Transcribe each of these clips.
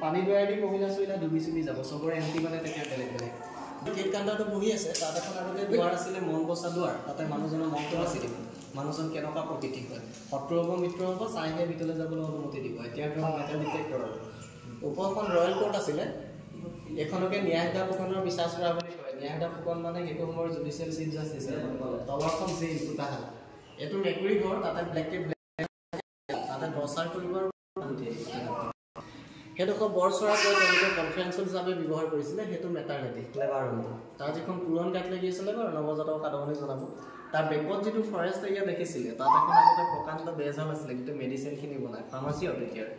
পানী দুৱাৰেদি মহিলা চহিলা ডুবি চুবি যাব চবৰে এণ্টি মানে তেতিয়া বেলেগ বেলেগ গেট কাণ্ডাটো বহি আছে তাত এখন আগতে দুৱাৰ আছিলে মন বচা দুৱাৰ তাতে মানুহজনৰ মনটো বাচি দিব মানুহজন কেনেকুৱা প্ৰকৃতি হয় শত্ৰু হ'ব মিত্ৰ হ'ব চাইহে ভিতৰলৈ যাবলৈ অনুমতি দিব এতিয়া ধৰক মেটেল ডিটেক্টৰ ওপৰখন ৰয়েল কোৰ্ট আছিলে এখনকে ন্যায়িক ফুকনৰ বিচাৰ চোৱা বুলি কয় ন্যায়িক ফুকন মানে সেইটো সময়ৰ জুডিচিয়েল চিফ জাষ্টিচ তলৰখন জেইল ফুটাহাল এইটো মেকুৰী ঘৰ তাতে ব্লেক তাতে প্ৰচাৰ কৰিবৰ সেইডোখৰ বৰচৰা গৈ তেওঁলোকে কনফাৰেন্স হিচাপে ব্যৱহাৰ কৰিছিলে সেইটো মেটাৰনিটি ক্লেভাৰ ৰুমটো তাৰ যিখন পুৰণ কাট লাগি আছিলে বাৰু নৱজাতক সাধৱনী জনাব তাৰ বেকত যিটো ফৰেষ্ট এৰিয়া দেখিছিলে তাত এখন আগতে প্ৰকাণ্ড বেজহাল আছিলে গোটেই মেডিচিনখিনি বনায় ফাৰ্মাচী আৰু তেতিয়াৰ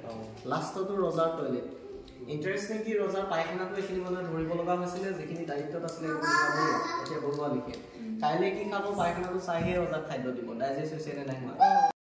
লাষ্টতো ৰজাৰ টয়লেট ইণ্টাৰেষ্টিং কি ৰজাৰ পায়খানাটো এইখিনি মানে ধৰিব লগা হৈছিলে যিখিনি দায়িত্বত আছিলে এতিয়া বনোৱা লিখে কাইলৈ কি খাব পায়খানাটো চাইহে ৰজাক খাদ্য দিব ডাইজেষ্ট হৈছে নে নাই